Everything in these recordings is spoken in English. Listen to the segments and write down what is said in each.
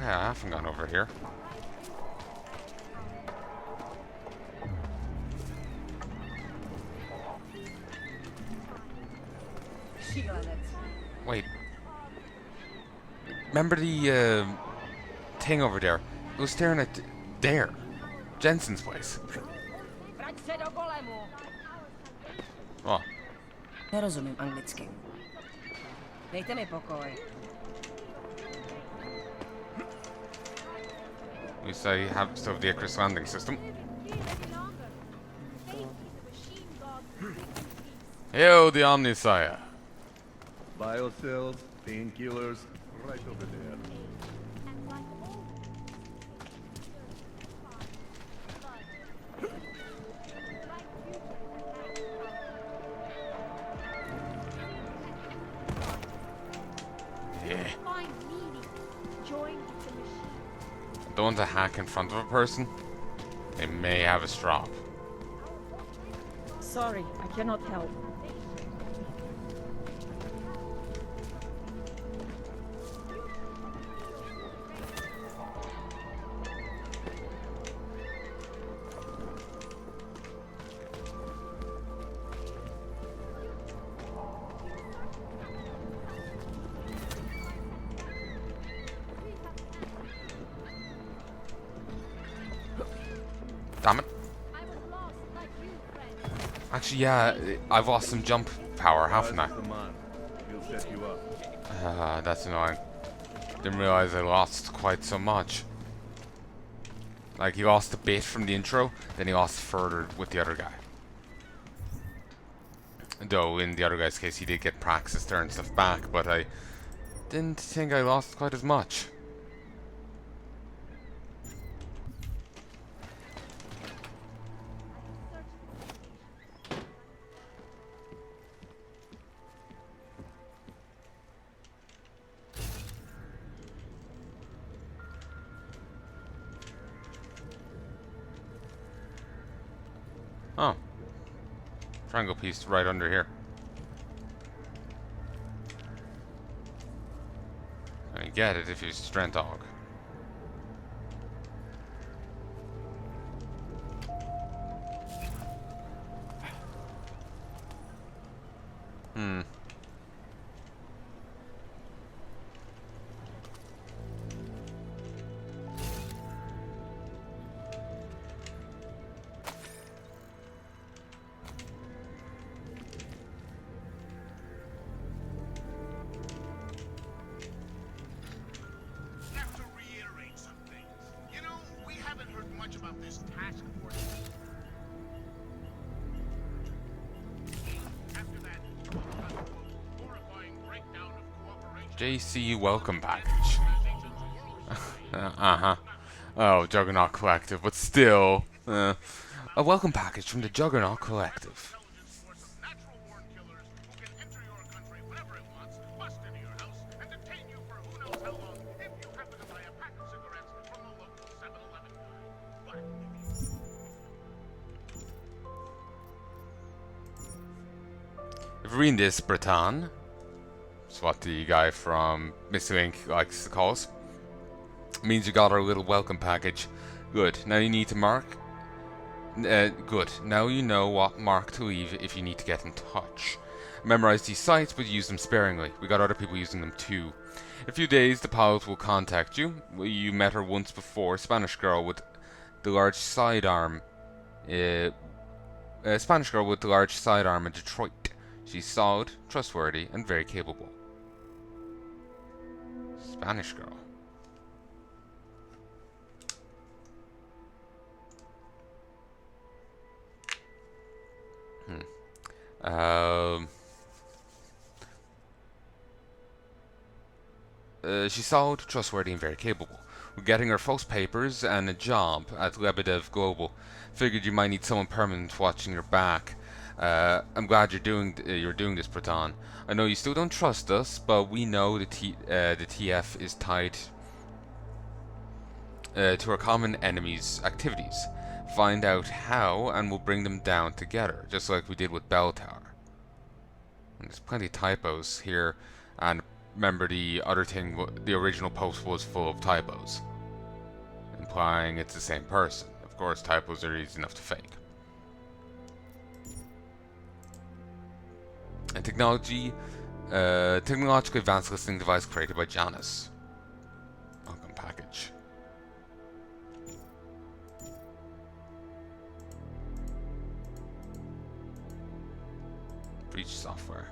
Okay, I haven't gone over here. Wait. Remember the thing over there? It was staring at there. Jensen's place. Oh. Nerozumím anglicky. Dejte mi pokoj. At least I have still have the Icarus landing system. Hail the Omnisire. Biocells, painkillers, right over there. Yeah. The ones that hack in front of a person, they may have a strop. Sorry, I cannot help. Damn it. Actually, yeah, I've lost some jump power, haven't I? He'll set you up. That's annoying. Didn't realize I lost quite so much. Like, he lost a bit from the intro, then he lost further with the other guy. Though, in the other guy's case, he did get praxis there and stuff back, but I didn't think I lost quite as much. Oh. Triangle piece right under here. And you get it if you use strength dog. JC welcome package. Uh-huh. Oh, Juggernaut Collective, but still. A welcome package from the Juggernaut Collective. If you're reading this, Breton, that's what the guy from Mr. Link likes to call us, means you got our little welcome package. Good. Now you need to mark. Good. Now you know what mark to leave if you need to get in touch. Memorize these sites, but use them sparingly. We got other people using them too. In a few days, the pilot will contact you. You met her once before. Spanish girl with the large sidearm. Spanish girl with the large sidearm in Detroit. She's solid, trustworthy, and very capable. Spanish girl. She's solid, trustworthy, and very capable. We're getting her false papers and a job at Lebedev Global. Figured you might need someone permanent watching your back. I'm glad you're doing this, Breton. I know you still don't trust us, but we know the TF is tied to our common enemy's activities. Find out how, and we'll bring them down together, just like we did with Bell Tower. And there's plenty of typos here, and remember the other thing, the original post was full of typos, implying it's the same person. Of course, typos are easy enough to fake. And technologically advanced listening device created by Janus. Welcome package. Breach software.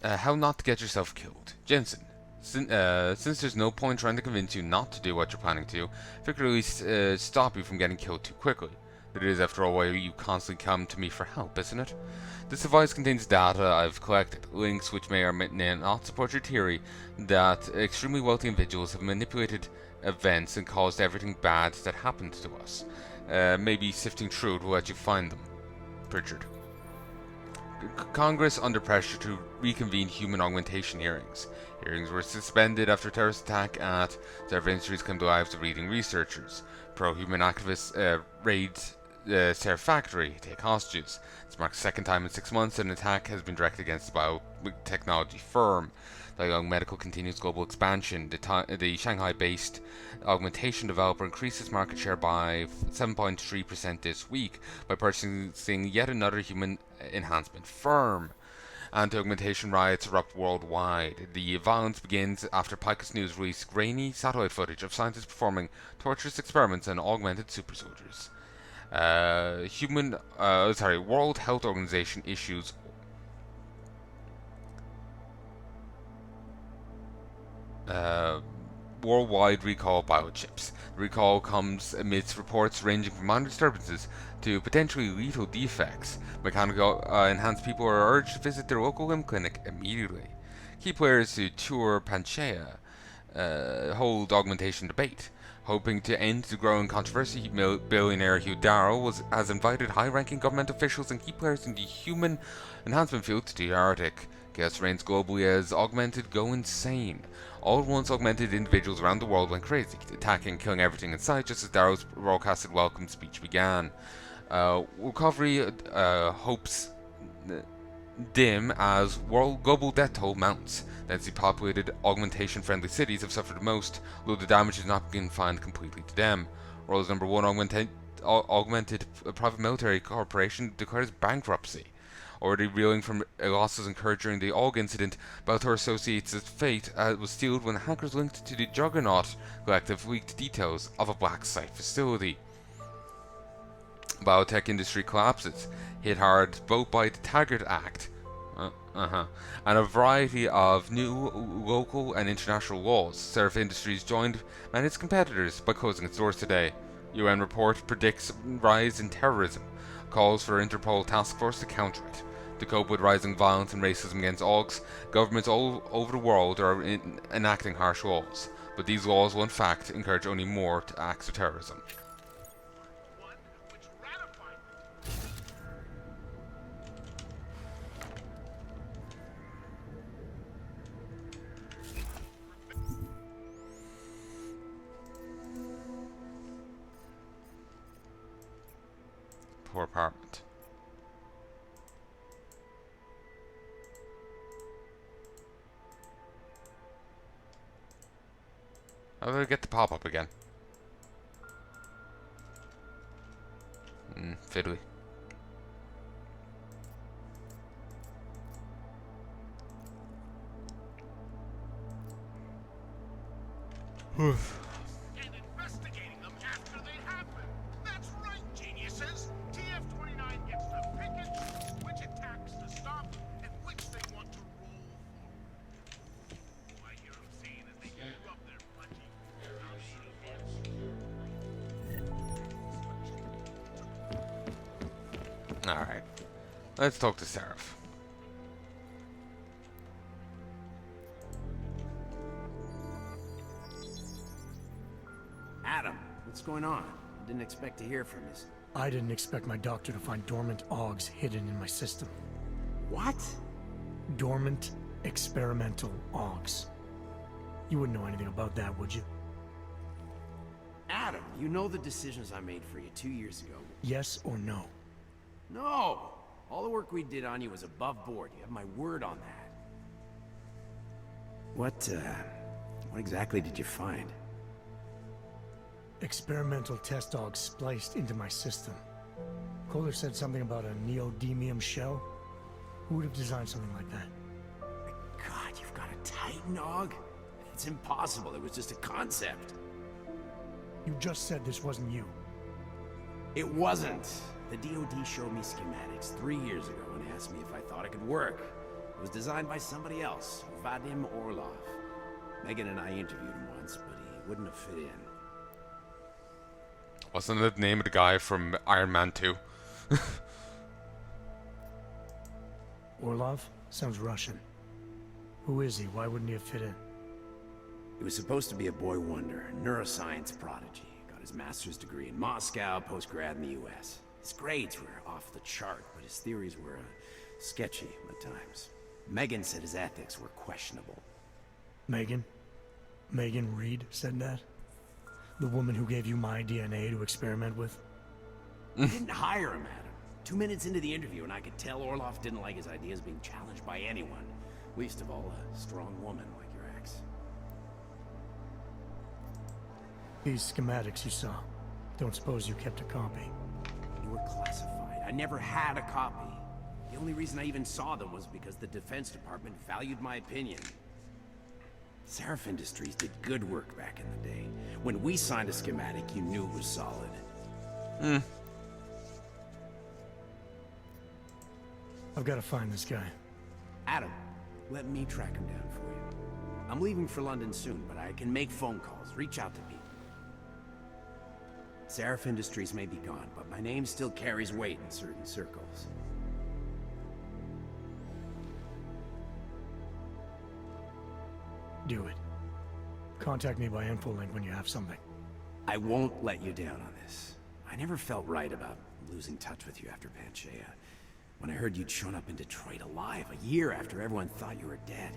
How not to get yourself killed. Jensen, since there's no point trying to convince you not to do what you're planning to, figure at least stop you from getting killed too quickly. It is, after all, why you constantly come to me for help, isn't it? This device contains data I've collected, links which may or may not support your theory that extremely wealthy individuals have manipulated events and caused everything bad that happened to us. Maybe sifting through it will let you find them. Pritchard. Congress under pressure to reconvene human augmentation hearings. Hearings were suspended after a terrorist attack at several industries came to lives of leading researchers. Pro-human activists raid their factory, take hostages. This marks the second time in 6 months that an attack has been directed against the biotechnology firm. Young Medical continues global expansion. The Shanghai-based augmentation developer increased its market share by 7.3% this week by purchasing yet another human enhancement firm. Anti-augmentation riots erupt worldwide. The violence begins after Picus News released grainy satellite footage of scientists performing torturous experiments on augmented super soldiers. World Health Organization issues worldwide recall of biochips. The recall comes amidst reports ranging from minor disturbances to potentially lethal defects. Mechanical enhanced people are urged to visit their local limb clinic immediately. Key players who tour Panchaea hold augmentation debate. Hoping to end the growing controversy, billionaire Hugh Darrow has invited high-ranking government officials and key players in the human enhancement field to the Arctic. Chaos reigns globally as augmented go insane. All once augmented individuals around the world went crazy, attacking and killing everything in sight just as Darrow's broadcasted welcome speech began. Recovery hopes dim as world global death toll mounts. Densely populated, augmentation-friendly cities have suffered the most, though the damage has not been confined completely to them. World's number one augmented private military corporation declares bankruptcy. Already reeling from losses incurred during the AUG incident, Bellator associates its fate was sealed when hackers linked to the Juggernaut Collective leaked details of a black site facility. Biotech industry collapses, hit hard both by the Taggart Act and a variety of new local and international laws. Surf Industries joined many of its competitors by closing its doors today. UN report predicts rise in terrorism, calls for Interpol task force to counter it. To cope with rising violence and racism against AUGs, governments all over the world are enacting harsh laws, but these laws will in fact encourage only more acts of terrorism. Poor apartment. How do I get the pop-up again? Fiddly. Alright. Let's talk to Seraph. Adam, what's going on? I didn't expect to hear from you. I didn't expect my doctor to find dormant AUGs hidden in my system. What? Dormant experimental AUGs. You wouldn't know anything about that, would you? Adam, you know the decisions I made for you 2 years ago. Yes or no? No! All the work we did on you was above board. You have my word on that. What exactly did you find? Experimental test dogs spliced into my system. Kohler said something about a neodymium shell. Who would have designed something like that? God, you've got a Titan dog? It's impossible. It was just a concept. You just said this wasn't you. It wasn't. The DoD showed me schematics 3 years ago and asked me if I thought it could work. It was designed by somebody else, Vadim Orlov. Megan and I interviewed him once, but he wouldn't have fit in. Wasn't that the name of the guy from Iron Man 2? Orlov? Sounds Russian. Who is he? Why wouldn't he have fit in? He was supposed to be a boy wonder, a neuroscience prodigy. Got his master's degree in Moscow, post-grad in the US. His grades were off the chart, but his theories were sketchy at times. Megan said his ethics were questionable. Megan? Megan Reed said that? The woman who gave you my DNA to experiment with? I didn't hire him, Adam. 2 minutes into the interview, and I could tell Orlov didn't like his ideas being challenged by anyone. Least of all, a strong woman like your ex. These schematics you saw. Don't suppose you kept a copy? They were classified. I never had a copy. The only reason I even saw them was because the Defense Department valued my opinion. Seraph Industries did good work back in the day. When we signed a schematic, you knew it was solid. I've got to find this guy. Adam, let me track him down for you. I'm leaving for London soon, but I can make phone calls, reach out to people. Seraph Industries may be gone, but my name still carries weight in certain circles. Do it. Contact me by infolink when you have something. I won't let you down on this. I never felt right about losing touch with you after Panchea. When I heard you'd shown up in Detroit alive a year after everyone thought you were dead,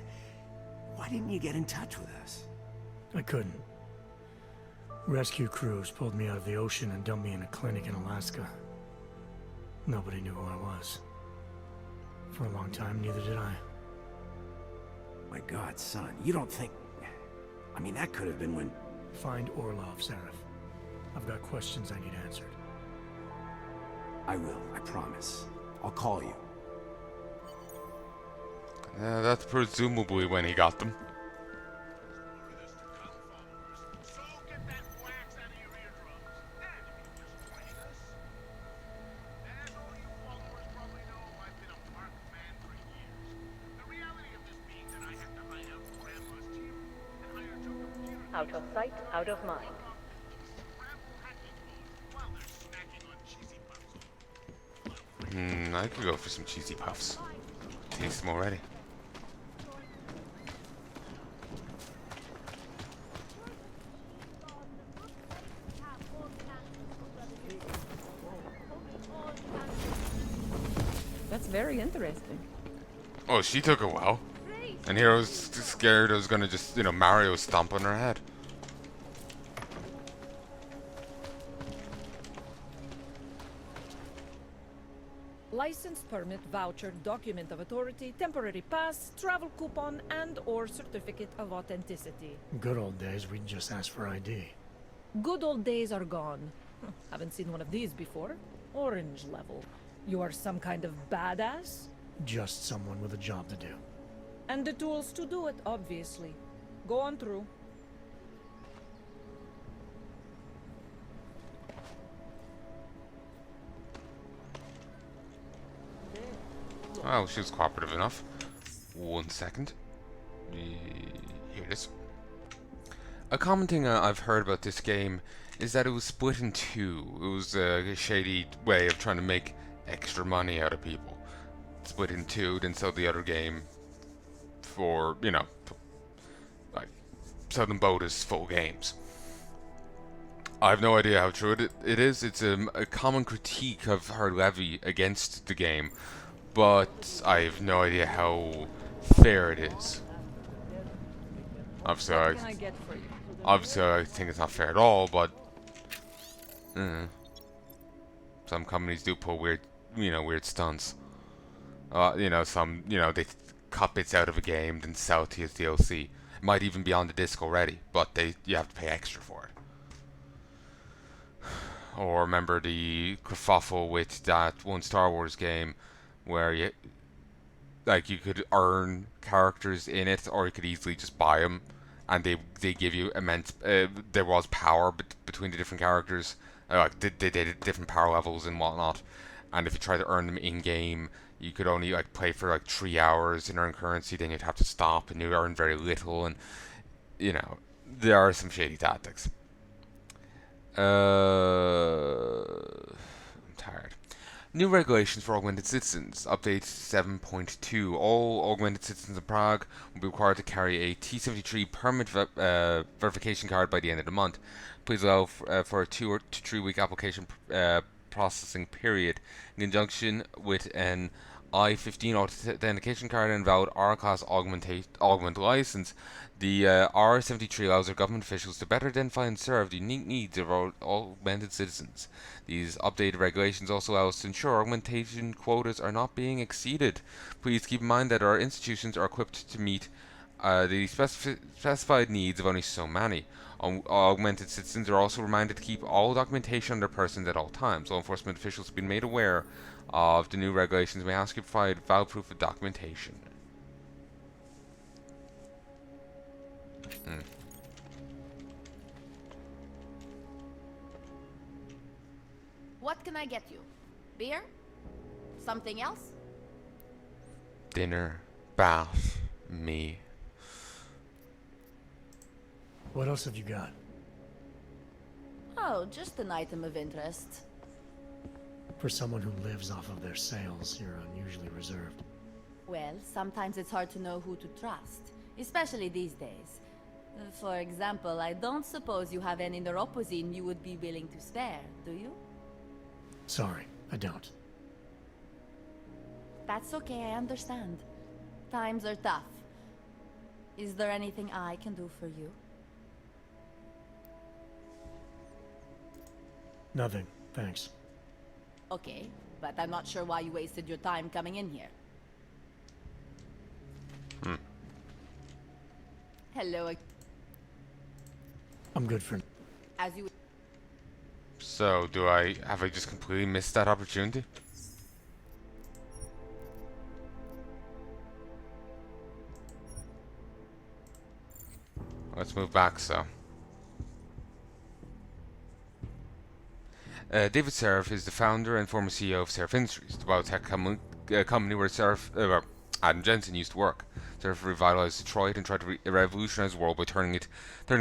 why didn't you get in touch with us? I couldn't. Rescue crews pulled me out of the ocean and dumped me in a clinic in Alaska. Nobody knew who I was. For a long time, neither did I. My God, son, you don't think... I mean, that could have been when... Find Orlov, Seraph. I've got questions I need answered. I will, I promise. I'll call you. That's presumably when he got them. Out of sight, out of mind. I could go for some cheesy puffs. Taste them already. That's very interesting. Oh, she took a while. And here I was scared I was gonna just, Mario stomp on her head. License, permit, voucher, document of authority, temporary pass, travel coupon, and/or certificate of authenticity. Good old days, we'd just ask for ID. Good old days are gone. Haven't seen one of these before. Orange level. You are some kind of badass? Just someone with a job to do. And the tools to do it, obviously. Go on through. Well, she was cooperative enough. 1 second. Here it is. A common thing I've heard about this game is that it was split in two. It was a shady way of trying to make extra money out of people. Split in two, then sell the other game for, like, sell them both as full games. I have no idea how true it is. It's a common critique I've heard levy against the game, but I have no idea how fair it is. Obviously, I think it's not fair at all, but Some companies do pull weird, weird stunts. Some, they cut bits out of a game, then sell it to you as DLC. It might even be on the disc already, but you have to pay extra for it. Or remember the kerfuffle with that one Star Wars game where you could earn characters in it, or you could easily just buy them, and they give you immense. There was power between the different characters, they did different power levels and whatnot, and if you try to earn them in game, you could only play for 3 hours and earn currency. Then you'd have to stop, and you earn very little, and there are some shady tactics. I'm tired. New regulations for augmented citizens. Update 7.2. All augmented citizens of Prague will be required to carry a T73 permit verification card by the end of the month. Please allow for a 2 to 3 week application processing period in conjunction with an I-15 authentication card and valid R-Class augment license. The R-73 allows our government officials to better identify and serve the unique needs of our augmented citizens. These updated regulations also allow us to ensure augmentation quotas are not being exceeded. Please keep in mind that our institutions are equipped to meet the specified needs of only so many. Augmented citizens are also reminded to keep all documentation on their persons at all times. Law enforcement officials have been made aware of the new regulations and may ask you to provide valid proof of documentation. What can I get you? Beer? Something else? Dinner, bath, me. What else have you got? Oh, just an item of interest. For someone who lives off of their sales, you're unusually reserved. Well, sometimes it's hard to know who to trust, especially these days. For example, I don't suppose you have any neuropozyne you would be willing to spare, do you? Sorry, I don't. That's okay, I understand. Times are tough. Is there anything I can do for you? Nothing, thanks. Okay, but I'm not sure why you wasted your time coming in here. Hello. I'm good for... As you... So, have I just completely missed that opportunity? Let's move back, so. David Seraph is the founder and former CEO of Seraph Industries, the biotech company where Adam Jensen used to work. Seraph revitalized Detroit and tried to revolutionize the world by turning a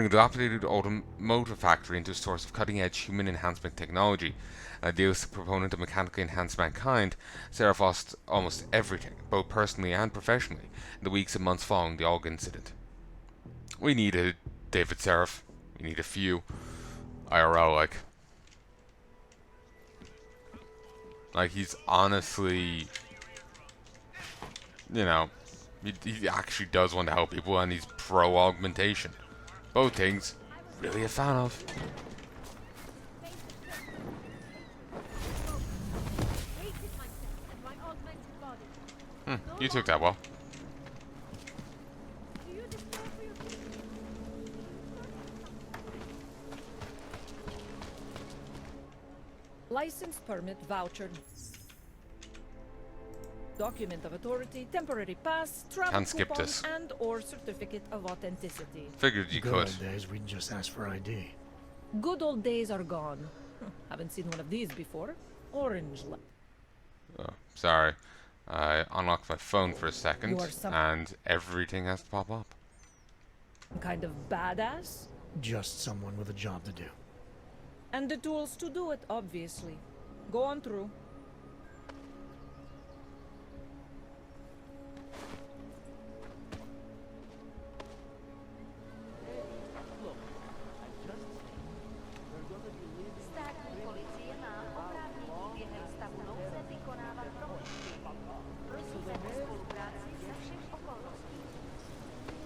dilapidated automotive factory into a source of cutting-edge human enhancement technology. An idealistic proponent of mechanically enhanced mankind, Seraph lost almost everything, both personally and professionally, in the weeks and months following the AUG incident. We need a David Seraph. We need a few. IRL, Like, he's honestly, he actually does want to help people, and he's pro-augmentation. Both things, really a fan of. You took that well. License, permit, voucher, document of authority, temporary pass, travel Can't skip coupon, this. and or certificate of authenticity. Figured you Good could. old days, we'd just ask for ID. Good old days are gone. Haven't seen one of these before. Orange light. Oh, sorry. I unlocked my phone for a second, You are some- and everything has to pop up. Kind of badass. Just someone with a job to do. And the tools to do it, obviously. Go on through.